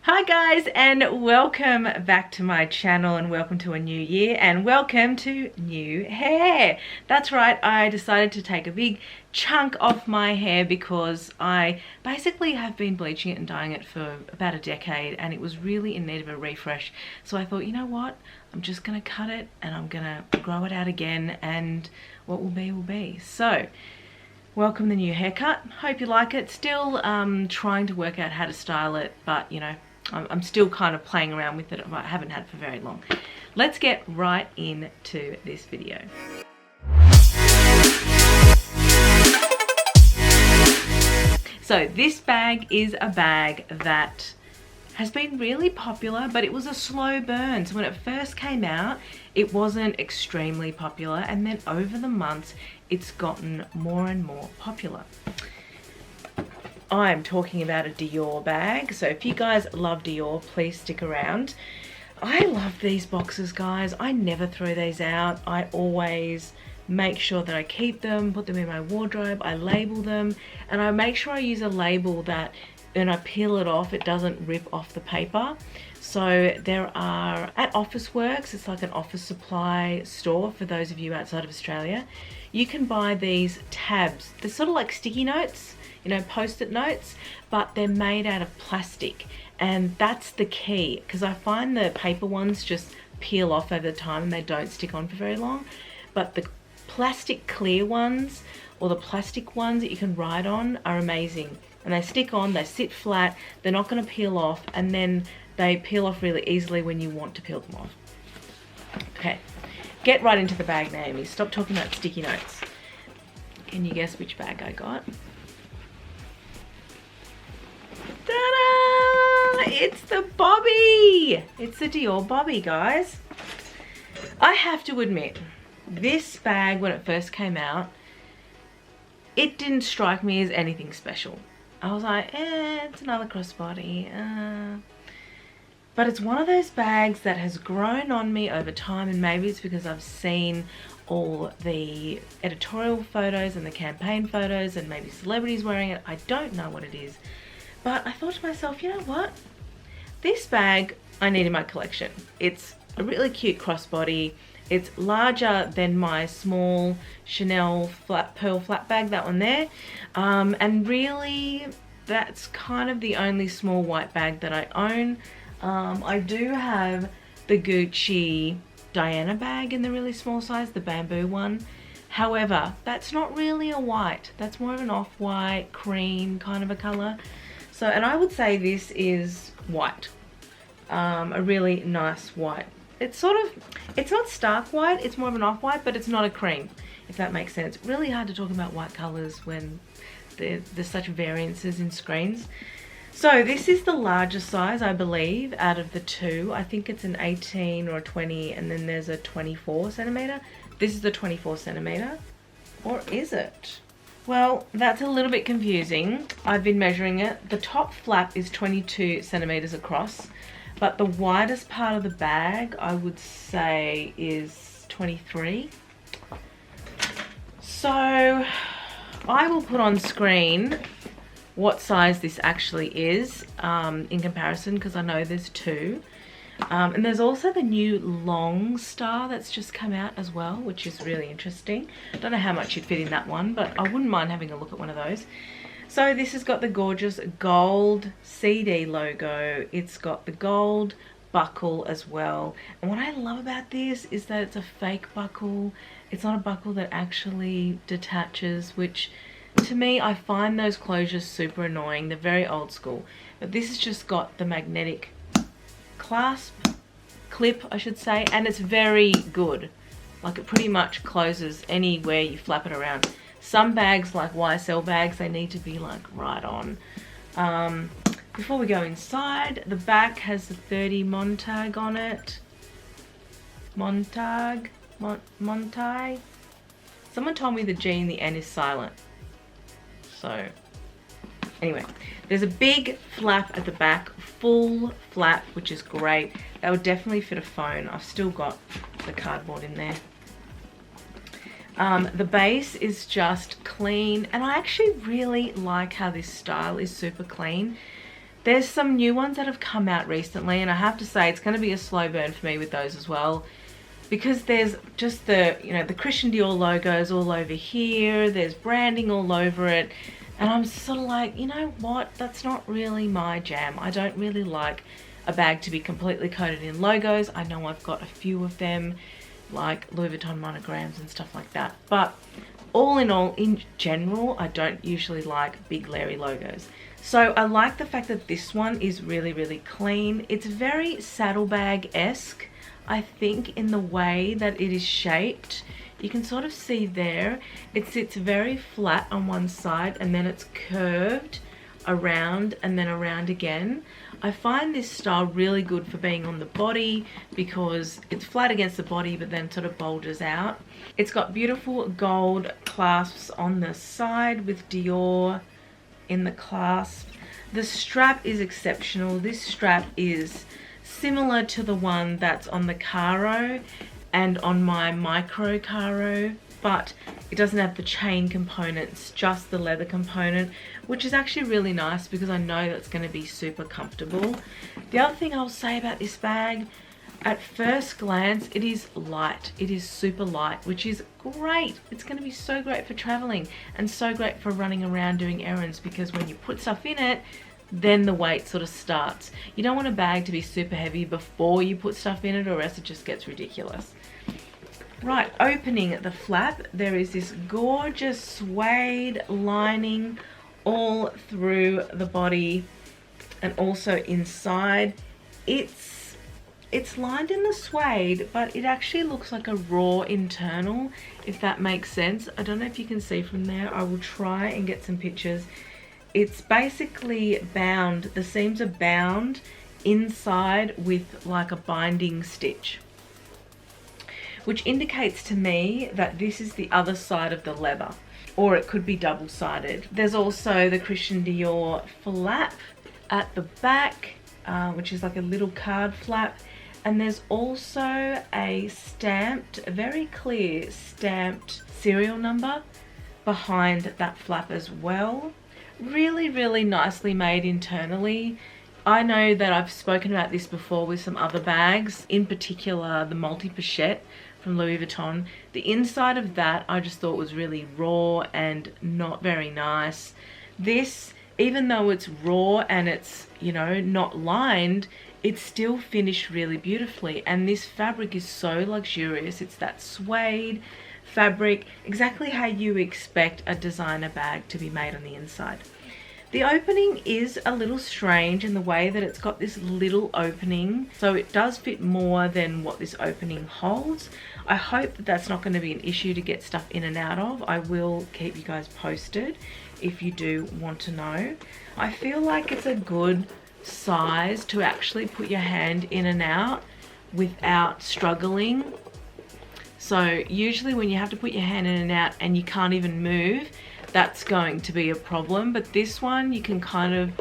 Hi guys, and welcome back to my channel, and welcome to a new year, and welcome to new hair. That's right, I decided to take a big chunk off my hair because I basically have been bleaching it and dyeing it for about a decade, and it was really in need of a refresh. So I thought, you know what, I'm just gonna cut it and I'm gonna grow it out again, and what will be will be. So welcome the new haircut. Hope you like it. Still trying to work out how to style it, but you know, I'm still kind of playing around with it. I haven't had it for very long. Let's get right into this video. So this bag is a bag that has been really popular, but it was a slow burn. So when it first came out, it wasn't extremely popular, and then over the months, it's gotten more and more popular. I'm talking about a Dior bag, so if you guys love Dior, please stick around. I love these boxes, guys. I never throw these out. I always make sure that I keep them, put them in my wardrobe, I label them, and I make sure I use a label that when I peel it off, it doesn't rip off the paper. So there are, at Officeworks, it's like an office supply store for those of you outside of Australia, you can buy these tabs. They're sort of like sticky notes, you know, post-it notes, but they're made out of plastic. And that's the key, because I find the paper ones just peel off over time and they don't stick on for very long. But the plastic clear ones, or the plastic ones that you can write on, are amazing. And they stick on, they sit flat, they're not going to peel off, and then they peel off really easily when you want to peel them off. Okay, get right into the bag, Naomi. Stop talking about sticky notes. Can you guess which bag I got? Ta-da! It's the Bobby! It's the Dior Bobby, guys. I have to admit, this bag, when it first came out, it didn't strike me as anything special. I was like, it's another crossbody. But it's one of those bags that has grown on me over time, and maybe it's because I've seen all the editorial photos and the campaign photos and maybe celebrities wearing it. I don't know what it is. But I thought to myself, you know what? This bag I need in my collection. It's a really cute crossbody. It's larger than my small Chanel pearl flat bag, that one there. And really, that's kind of the only small white bag that I own. I do have the Gucci Diana bag in the really small size, the bamboo one. However, that's not really a white. That's more of an off-white, cream kind of a color. So, and I would say this is white. A really nice white. It's sort of, it's not stark white, it's more of an off-white, but it's not a cream, if that makes sense. Really hard to talk about white colors when there's such variances in screens. So this is the largest size, I believe, out of the two. I think it's an 18 or a 20, and then there's a 24 centimeter. This is the 24 centimeter, or is it? Well, that's a little bit confusing. I've been measuring it. The top flap is 22 centimeters across, but the widest part of the bag, I would say, is 23. So I will put on screen what size this actually is in comparison, because I know there's two. And there's also the new long star that's just come out as well, which is really interesting. I don't know how much you'd fit in that one, but I wouldn't mind having a look at one of those. So this has got the gorgeous gold CD logo. It's got the gold buckle as well. And what I love about this is that it's a fake buckle. It's not a buckle that actually detaches, which to me, I find those closures super annoying. They're very old school. But this has just got the magnetic clasp, clip I should say, and it's very good. Like, it pretty much closes anywhere you flap it around. Some bags, like YSL bags, they need to be like right on. Before we go inside, the back has the 30 Montag on it. Montag? Someone told me the G and the N is silent. So anyway, there's a big flap at the back, full flap, which is great. That would definitely fit a phone. I've still got the cardboard in there. The base is just clean, and I actually really like how this style is super clean. There's some new ones that have come out recently, and I have to say it's going to be a slow burn for me with those as well, because there's just the, you know, the Christian Dior logos all over here, there's branding all over it, and I'm sort of like, you know what, that's not really my jam. I don't really like a bag to be completely coated in logos. I know I've got a few of them, like Louis Vuitton monograms and stuff like that, but all in all, in general, I don't usually like big glary logos. So I like the fact that this one is really, really clean. It's very saddlebag-esque, I think, in the way that it is shaped. You can sort of see there, it sits very flat on one side and then it's curved around and then around again. I find this style really good for being on the body because it's flat against the body but then sort of bulges out. It's got beautiful gold clasps on the side with Dior in the clasp. The strap is exceptional. This strap is similar to the one that's on the Caro and on my micro Caro, but it doesn't have the chain components, just the leather component, which is actually really nice because I know that's going to be super comfortable. The other thing I'll say about this bag, at first glance, it is light. It is super light, which is great. It's going to be so great for traveling and so great for running around doing errands, because when you put stuff in it, then the weight sort of starts. You don't want a bag to be super heavy before you put stuff in it, or else it just gets ridiculous. Right, opening the flap, there is this gorgeous suede lining all through the body and also inside. It's lined in the suede, but it actually looks like a raw internal, if that makes sense. I don't know if you can see from there. I will try and get some pictures. It's basically bound, the seams are bound inside with like a binding stitch, which indicates to me that this is the other side of the leather, or it could be double-sided. There's also the Christian Dior flap at the back, which is like a little card flap. And there's also a stamped, very clear stamped serial number behind that flap as well. Really, really nicely made internally. I know that I've spoken about this before with some other bags, in particular the multi-pochette from Louis Vuitton. The inside of that I just thought was really raw and not very nice. This, even though it's raw and it's, you know, not lined, it's still finished really beautifully, and this fabric is so luxurious. It's that suede fabric, exactly how you expect a designer bag to be made on the inside. The opening is a little strange in the way that it's got this little opening, so it does fit more than what this opening holds. I hope that that's not going to be an issue to get stuff in and out of. I will keep you guys posted if you do want to know. I feel like it's a good size to actually put your hand in and out without struggling. So usually when you have to put your hand in and out and you can't even move, that's going to be a problem, but this one you can kind of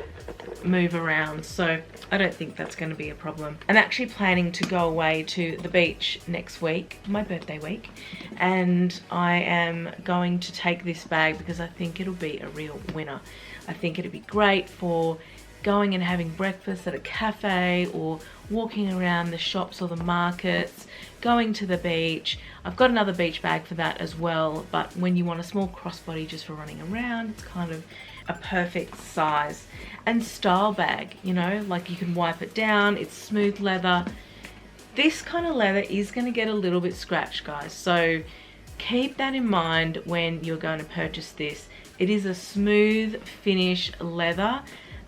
move around, so I don't think that's going to be a problem. I'm actually planning to go away to the beach next week, my birthday week, and I am going to take this bag because I think it'll be a real winner. I think it'll be great for going and having breakfast at a cafe, or walking around the shops or the markets, going to the beach. I've got another beach bag for that as well, but when you want a small crossbody just for running around, it's kind of a perfect size and style bag, you know, like you can wipe it down. It's smooth leather. This kind of leather is going to get a little bit scratched, guys, so keep that in mind when you're going to purchase this. It is a smooth finish leather,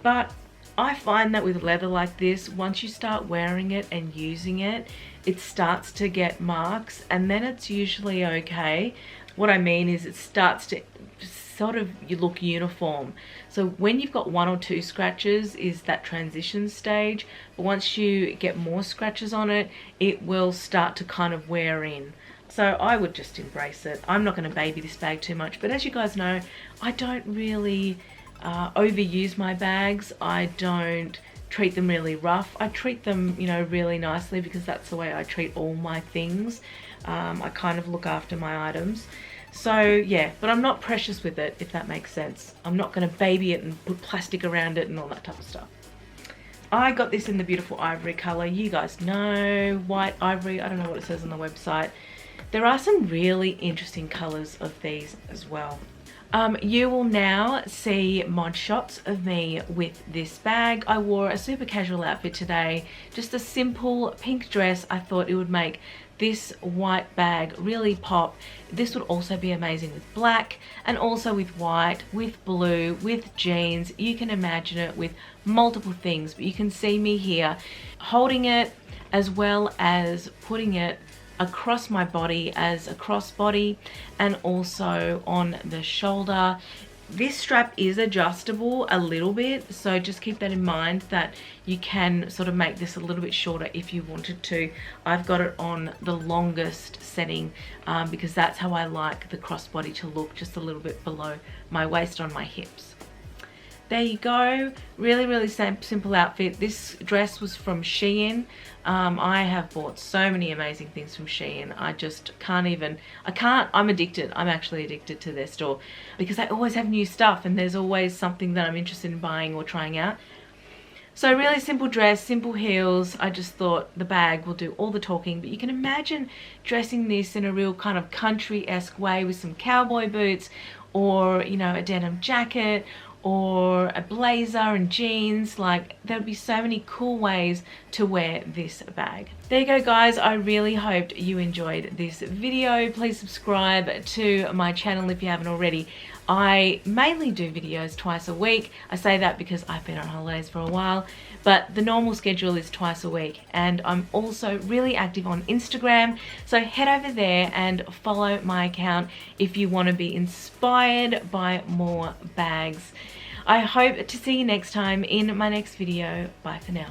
but I find that with leather like this, once you start wearing it and using it, it starts to get marks, and then it's usually okay. What I mean is it starts to sort of, you look uniform. So when you've got 1 or 2 scratches is that transition stage, but once you get more scratches on it, it will start to kind of wear in. So I would just embrace it. I'm not going to baby this bag too much, but as you guys know, I don't really overuse my bags. I don't treat them really rough. I treat them, you know, really nicely, because that's the way I treat all my things. I kind of look after my items. So yeah, but I'm not precious with it, if that makes sense. I'm not going to baby it and put plastic around it and all that type of stuff. I got this in the beautiful ivory color. You guys know white ivory. I don't know what it says on the website. There are some really interesting colors of these as well. You will now see mod shots of me with this bag. I wore a super casual outfit today, just a simple pink dress. I thought it would make this white bag really pop. This would also be amazing with black, and also with white, with blue, with jeans. You can imagine it with multiple things, but you can see me here holding it as well as putting it across my body as a crossbody, and also on the shoulder. This strap is adjustable a little bit, so just keep that in mind, that you can sort of make this a little bit shorter if you wanted to. I've got it on the longest setting because that's how I like the crossbody to look, just a little bit below my waist on my hips. There you go. Really simple outfit. This dress was from Shein. I have bought so many amazing things from Shein. I just can't even, I'm addicted. I'm actually addicted to their store because they always have new stuff, and there's always something that I'm interested in buying or trying out. So really simple dress, simple heels. I just thought the bag will do all the talking, but you can imagine dressing this in a real kind of country-esque way with some cowboy boots, or, you know, a denim jacket, or a blazer and jeans. Like, there would be so many cool ways to wear this bag. There you go, guys. I really hoped you enjoyed this video. Please subscribe to my channel if you haven't already. I mainly do videos twice a week. I say that because I've been on holidays for a while, but the normal schedule is twice a week. And I'm also really active on Instagram, so head over there and follow my account if you want to be inspired by more bags. I hope to see you next time in my next video. Bye for now.